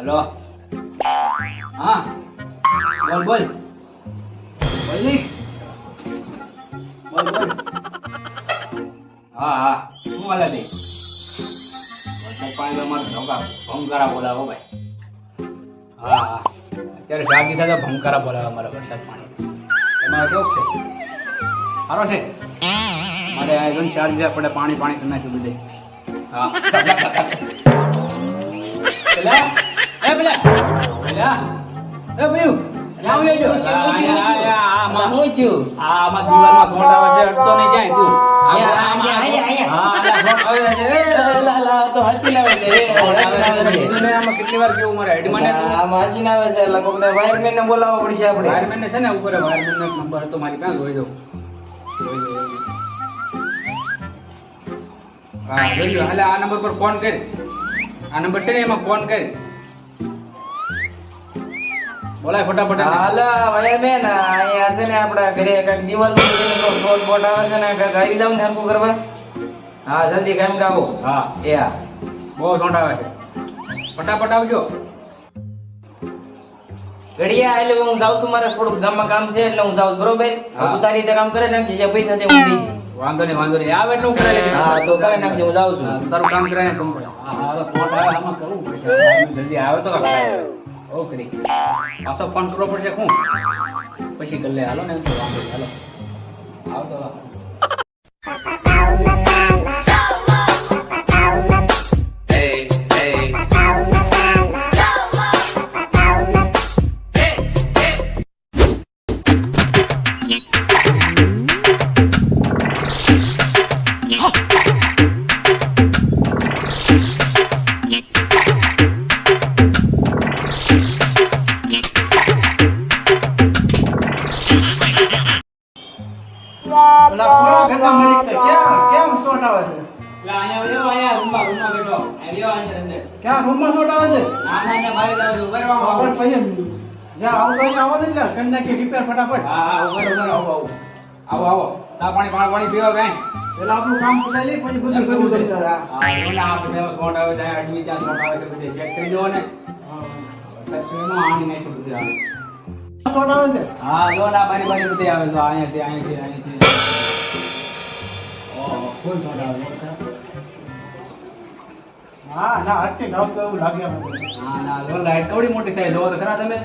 Hello हाँ बोल बोल बोल नहीं बोल बोल हाँ हाँ શું હાલે છે વરસાદ પાણી અમારે ધોકા ભંકારા બોલાવો ભાઈ હા હા અત્યારે જાગી થતા ભંકારા બોલાવે અમારે વરસાદ પાણી તમારે કેવું છે સારો છે મારે આ જોઈને 4 દિવસ પડે પાણી પાણી કરી નાખ્યું બધે હા પેલા એ પેલા પેલા એ ભયું લાવ લેજો આ માનો છું આમાં દીવાલમાં સોંટ આવે છે અડતો નહીં જાય તું તો હસી લાવે છે આમાં કેટલી વાર કેવું મારે હેડમાં આમાં હસી ના આવે છે એટલે કોઈને વાયરમેન ને બોલાવવો પડશે આપણે વાયરમેન ને છે ને ઉપર વાયરમેન નો નંબર હતો મારી પાસે જોઈ દો હા જોઈ લો હાલે આ નંબર પર ફોન કર આ નંબર છે ને એમાં ફોન કર બોલાય ફટાફટ હાલા વાયરમેન અહીંયા છે ને આપડા ઘરે કઈક દિવાલ નો રોડ બોટ આવે છે ને કઈક આવી જાવ ને હરકું કરવા હા જલ્દી કામ કાવો હા એ હા બહુ સોંટ આવે છે ફટાફટ આવજો ઘડિયા એટલે હું જાઉં છું મારે થોડુંક ગામમાં કામ છે એટલે હું જાઉં બરોબર તું તારી રીતે કામ કરે નાખજે જે પૈસા દે હું દઈ વાંધો નહીં આવે એટલે હું કરે લેજે હા તો કરે નાખજે હું જાઉં છું તારું કામ કરાય તું હા સોંટ આવે આમાં કરવું પડશે જલ્દી આવે તો ઓકે પાછો ફોન કરવો પડશે હું પછી કરી લે હાલો ને તો વાંધો હાલો આવતો પાણી પીવા કઈ પેલા આપણું કામ પતાવી લઈ પછી બધું કરવું છે આપણે સોટ આવે ત્યાં એડમિટ ત્યાં સોટ આવે છે બધે ચેક કરી દો ને આણી નહીં બધું આવે સોટ આવે છે હા જો ના બારી બારી બધે આવે તો અહીંયા ફૂલ સોટ આવે હા ના આજકે ગાવ તો એવું લાગે હા ના જો લાઈટ થોડી મોટી થાય જો તો ખરા તમે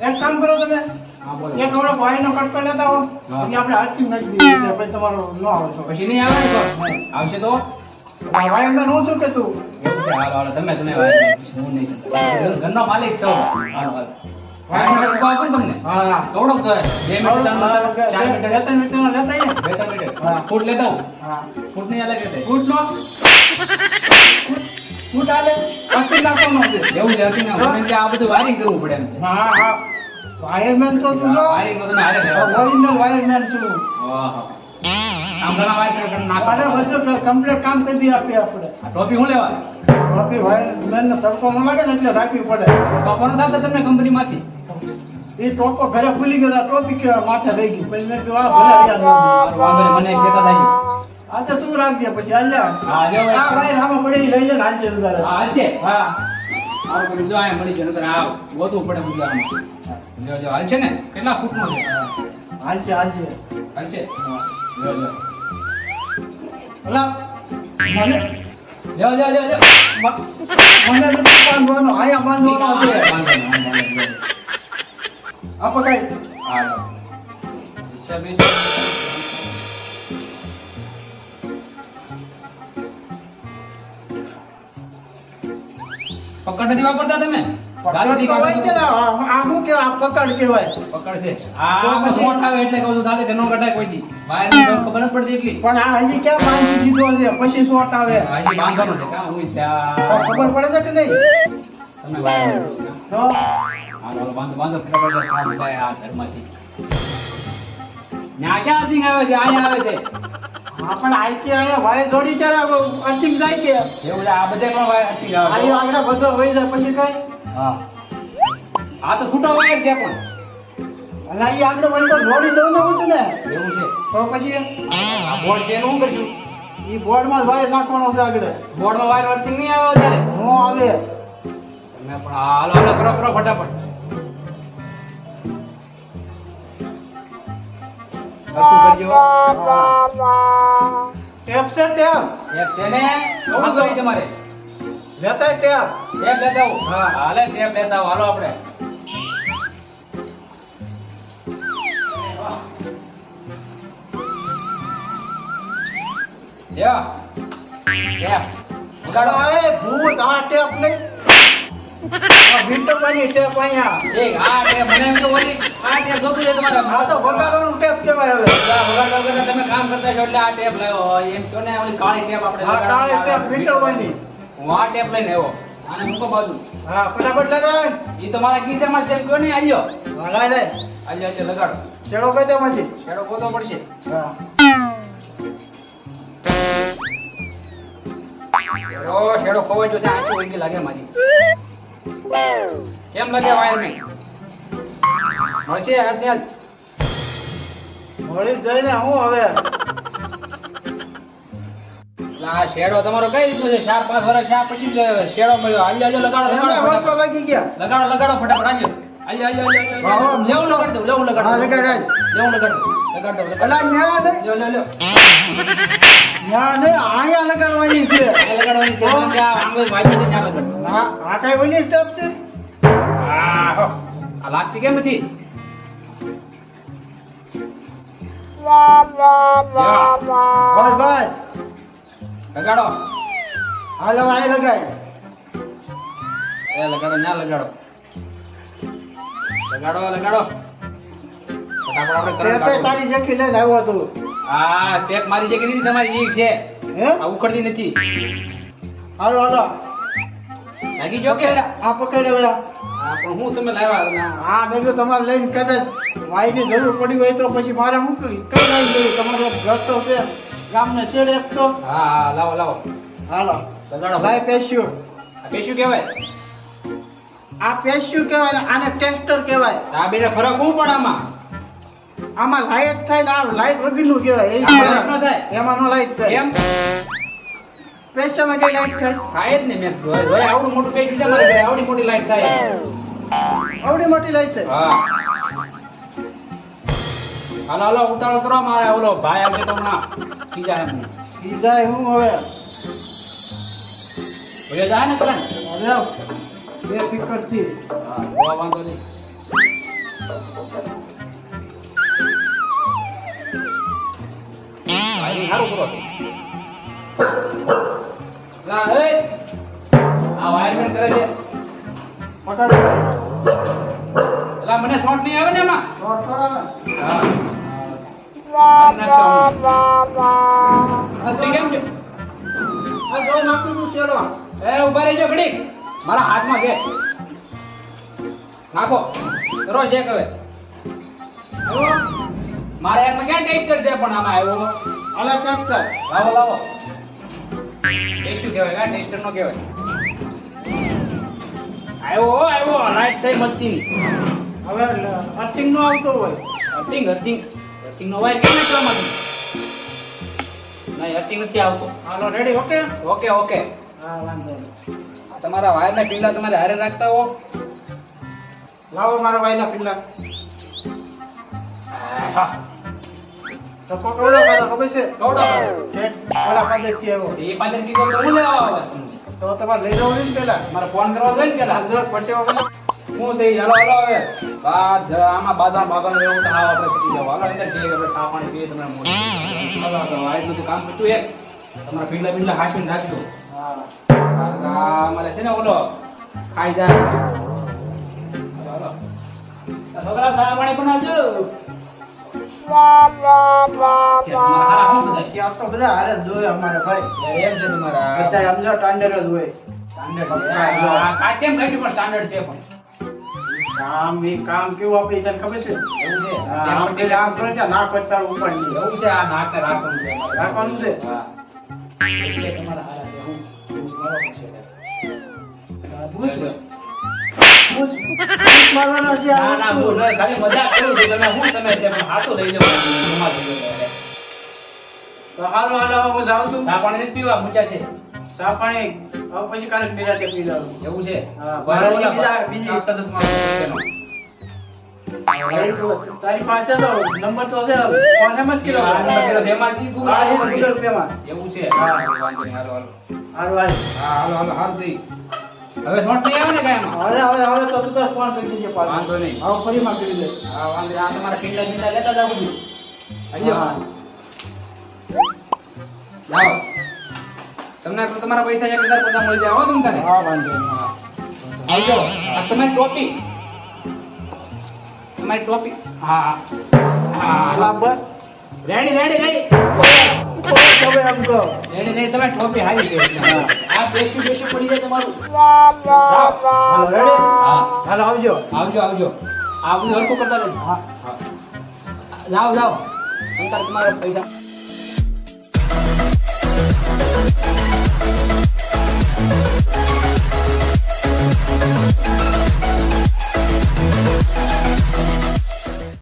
એક કામ કરો તમે હા બોલો એક ઓરો પાણીનો કટકો લેતા હો પછી આપણે હાથથી નાખી દઈએ પછી તમારો ન આવે તો પછી નહીં આવે ને તો આવશે તો વાય મેં નો શું કે તું એવું છે હાલો તમે વાય હું નહીં ઘરનો માલિક છો હાલો વાય નો કટકો આપો તમને હા થોડો તો 2 મિનિટ 4 મિનિટ લેતા લેતા હા ફૂટ લેતા હા ફૂટ નહીં અલગ લેતા ફૂટ નો ફૂટ આલે પછી નાખવાનો છે એવું જ હતી ને મને કે આ બધું વાયરિંગ કરવું પડે એમ હા હા વાયરમેન તો તું જો વાયરિંગ તો તમે હારે ઓરિજિનલ વાયરમેન છું વાહ આમના વાયર નાખો અરે બધું કમ્પ્લીટ કામ કરી દી આપે આપણે આ ટોપી હું લેવા ટોપી વાયરમેન ને સરખો ન લાગે ને એટલે રાખવી પડે ટોપો ન થાતો તમને કંપનીમાંથી એ ટોપો ઘરે ભૂલી ગયો ટોપી કે માથે રહી ગઈ પછી મેં કીધું આ ભલે યાદ વાંધો નહીં મને કહેતા થાય આ તો તું રાખજે પછી હાલ્યા હા જો આ વાયર આમાં પડી લઈ લે હાલજે ઉધાર હા હાલજે હા આ કરી જો આ મળી ગયો નતર આ ગોતવું પડે ઉધારમાં જો જો હાલ છે ને કેટલા ફૂટ નો છે હાલજે જો જો ઓલા મને જો મને તો બાંધવાનો આયા બાંધવાનો છે આપો કઈ હાલો હિસાબે પકડ નથી વાપરતા તમે ગાડી કહેવાય છે ને આ શું કહેવાય પકડ કહેવાય પકડ છે આ મોટ આવે એટલે કહું છું દાદી તેનો કટાય કોઈ દી બહાર ની ખબર જ પડતી એટલી પણ આ હજી ક્યાં બાંધી દીધો છે પછી શોટ આવે હજી બાંધવાનો છે કા હું ત્યાં ખબર પડે છે કે નહીં તમે તો હાલો બાંધો ફટાફટ સાફ થાય આ ઘરમાંથી ન્યા ક્યાં સિંગ આવે છે અહીંયા આવે છે હા પણ આઈકે આયા વાય દોડી ચાલે અચિંગ જાય કે એવું આ બધે પણ વાય અચિંગ આવે આયો આગળ બધો હોય જાય પછી કઈ હા આ તો છૂટો વાયર છે પણ અલા ઈ આગળ વળતો દોડી દઉં ને હું ને એવું છે તો પછી આ બોર્ડ છે એનું શું કરશું ઈ બોર્ડ માં વાયર નાખવાનો છે આગળ બોર્ડ માં વાયર વર્તિંગ નહીં આવે ત્યારે નો આવે તમે પણ હાલો હાલો કરો કરો ફટાફટ. શું કરજો? ટેપ છે ટેપ. ટેપ છે ને? શું કરી તમારે? લેતા ટેપ. ટેપ લેતા આવો. હા હાલે ટેપ લેતા આવો. હાલો આપણે. લ્યો. ટેપ. ઉગાડો. એ ભૂત આ ટેપ નહીં. આ વિન્ટરમાંની ટેપ અહીંયા. એક આ ટેપ મને એમ તો ઓલી આ ટેપ જોતું છે તમારે. આ તો વગાડવાનું ટેપ કહેવાય હવે. વગાડો વગર તમે કામ કરતા છો એટલે આ ટેપ લાવ્યો. એમ કહો ને ઓલી કાળી ટેપ આપણે આ કાળી ટેપ વિન્ટરમાંની. હું આ ટેપ લઈને આવ્યો. આને મૂકો બાજુ. હા ફટાફટ લગાડ. ઈ તમારા ખીચામાં છે કયો ને આલ્યો. હા લાય લાય. આલ્યો આલ્યો લગાડો. ચેડો કઈ તેમાંથી. શેડો ગોતો પડશે. હા. શેડો ખોવાઈ ગયો છે. આંખી વળગી લાગે મારી. કેમ લાગે વાયરમેન? મળશે આજ ને આજ. મળી જાય ને હું હવે. આ શેડો તમારો કઈ રીતનો છે? 4-5 વર્ષ આ પછી જ શેડો મળ્યો. આલ્યો આલ્યો લગાડો એમને લગાડો વર્ષો લાગી ગયા. લગાડો લગાડો ફટાફટ આલ્યો. આલ્યો આલ્યો આલ્યો લેવું લગાડ દો. લેવું લગાડ હા લગાડ. લેવું લગાડ દો. લગાડ દો. અલા ન્યા ને. લ્યો લ્યો લ્યો. ન્યા ને આયા લગાડવાની છે. આ લગાડવાની છે. કે આ આંગળી વાગી છે ત્યાં લગાડ. હા આ કઈ ઓલી ટેપ છે. આ લાગતી કેમ નથી? બસ બસ. લગાડો. હાલો આ લગાય. એ લગાડો ના લગાડો. લગાડો લગાડો. ફટાફટ આપણે કરંટ ટેપે કાઢો. તારી જેખી લઈને આવ્યો તું. આ ટેપ મારી છે કે નથી? તમારી એક છે. હે આ ઉખડતી નથી. હાલો હાલો. લાગી જો કે? આ પકડે વેલા. હા પણ હું તમે લાવ્યા ના. હા મેં કીધું તમારે લઈને કદાચ વાયની જરૂર પડી હોય તો પછી મારે શું કઈ લઈ જવું. તમારો રસ્તો છે ગામને છેડે એક તો. હા હા લાવો લાવો. હાલો લગાડો. લાય પેસ્યું. આ કે શું કહેવાય? આ પેસ્યું કહેવાય ને આને ટેસ્ટર કહેવાય. આ બેને ફરક શું પણ આમાં? આમાં લાઈટ થાય ને આ લાઈટ વગરનું કહેવાય. એ આ ફરક ન થાય? એમાં નો લાઈટ થાય. કેમ? પેસ્ટમાં કઈ લાઈટ થાય? થાય જ ને. મેં જોઈ આવડું મોટું કઈ છે મારે ઘરે આવડી મોટી લાઈટ થાય. આવડી મોટી લાઈટ થાય. હા હાલો હાલો ઉતાવળ કરો. મારે ઓલો ભાઈ આવશે તો હમણાં બીજા એમ ઈ જાય હું હવે. ભલે જાય ને કરંટ. હવે બે સ્પીકર થી. હા વાંધો નહીં. ભાઈ સારું કરો. લા એ આ વાયરમેન કરે છે. પકડ. એલા મને શોર્ટ નહીં આવે ને એમાં. શોર્ટ કરો ને. હા મારી નાખશો. આ તું કેમ છે? આ જો નાખું છું છેડો. એ ઉભા રહેજો ઘડીક. મારા હાથમાં છે. નાખો કરો છે હવે. મારે એમાં ક્યાં ટેસ્ટર છે પણ આમાં આવ્યો. આલે ટેસ્ટર. લાવો લાવો. એ શું કહેવાય? કા ટેસ્ટર નો કહેવાય. આવ્યો લાઈટ થઈ મળતી નહીં. હવે અર્થિંગ નો આવતો હોય. અર્થિંગ નો વાયર કેમ નાખવામાંથી? નહીં અર્થિંગ નથી આવતો. હાલો રેડી ઓકે. Okay okay. હા વાંધો નહીં. આ તમારા વાયરના પીલા તમારે હારે રાખતા હો. લાવો મારા ભાઈના પિલ્લા. હા તો કોકડો મારા ખબર છે. દોડો. ઓલા પાસેથી આવ્યો. એ પાછળ કીધું તો હું લેવા આવે. તો તમારે લઈ જવું ને પેલા. મારે ફોન કરવા જોઈએ ને પેલા. અંદર પટ્યો પેલા. હું થઈ હાલો હાલો હવે. આમાં બાદામ એવું તો હાવ આપણે પતી જાવ. હાલો અંદર જઈએ આપણે ચા પાણી પીએ તમને મોઢું. હાલો તો આટલું બધું કામ પત્યું એક. તમારા પીલા હાંસવીને રાખી દો. હા. અમારે છે ને ઓલો ખાઈ જાય. હાલો છોકરા ચા પાણી બનાવજો. તમારા હારા શું બધા? કે આ તો બધા હારે જ જોયે અમારે ભાઈ. એમ છે તમારા બધા સમજો ટાંડર જ હોય. સ્ટાન્ડર્ડ કેમ કહી પણ સ્ટાન્ડર્ડ છે પણ કામ કેવું આપણી તને ખબર છે. એવું છે. આમ કે આમ કરે છે ના કરતા ઉપર ની. એવું છે. આ નાક રાખવાનું છે. રાખવાનું છે. હા. એટલે તમારા હારા છે. હું મારો છે. બુશ મારવાના છે આ ના ના વસ્તુ. હું ખાલી મજાક કરું છું. તમે હું તમે તેમ હાથો લઈ જાવ. તો હાલો હાલો હું જાઉં છું. ચા પાણી નથી પીવા મૂચા છે. ચા પાણી હવે પછી કાલે નિરાતે પી જાવ. એવું છે હા, બરાબર. બીજી આપતા તો તમારો પૈસાનો. તારી પાસે તો નંબર તો છે ફોન એમ જ કર્યો. આ નંબર કર્યો છે, એમાં જી Google હા, એ Pay Google Pay માં. એવું છે હા વાંધો નહીં હાલો હાલો હારું, હારું. હા હાલો હાલો હાલ થઈ હવે શોર્ટ નહીં આવે ને કાંઈ એમાં હવે તો તું તાર ફોન કરી દેજે પાછો. વાંધો નહીં. હવે ફરીમાં કરી દે. હા વાંધો નહીં. આ તમારા પિંડા પિંડા લેતા જાવ બધું હજી હા. જાઓ તમને તો તમારા પૈસા 1000 પૈસા મળી જાય હો તમ તારે હા, વાંધો નહીં. આવજો આ તમારી ટોપી તમારી ટોપી હા હા બરાબર. રેડી રેડી રેડી હવે એમ કહો. રેડી રેડી તમારી ટોપી હારી છે હા. આ બેસી બેસી પડી જાય તમારું હાલો, રેડી? હા હાલો, આવજો. આવજો આવજો આ બધું હરખું કરતા રહેજો હા. જાઓ જાઓ અંતર તમારા પૈસા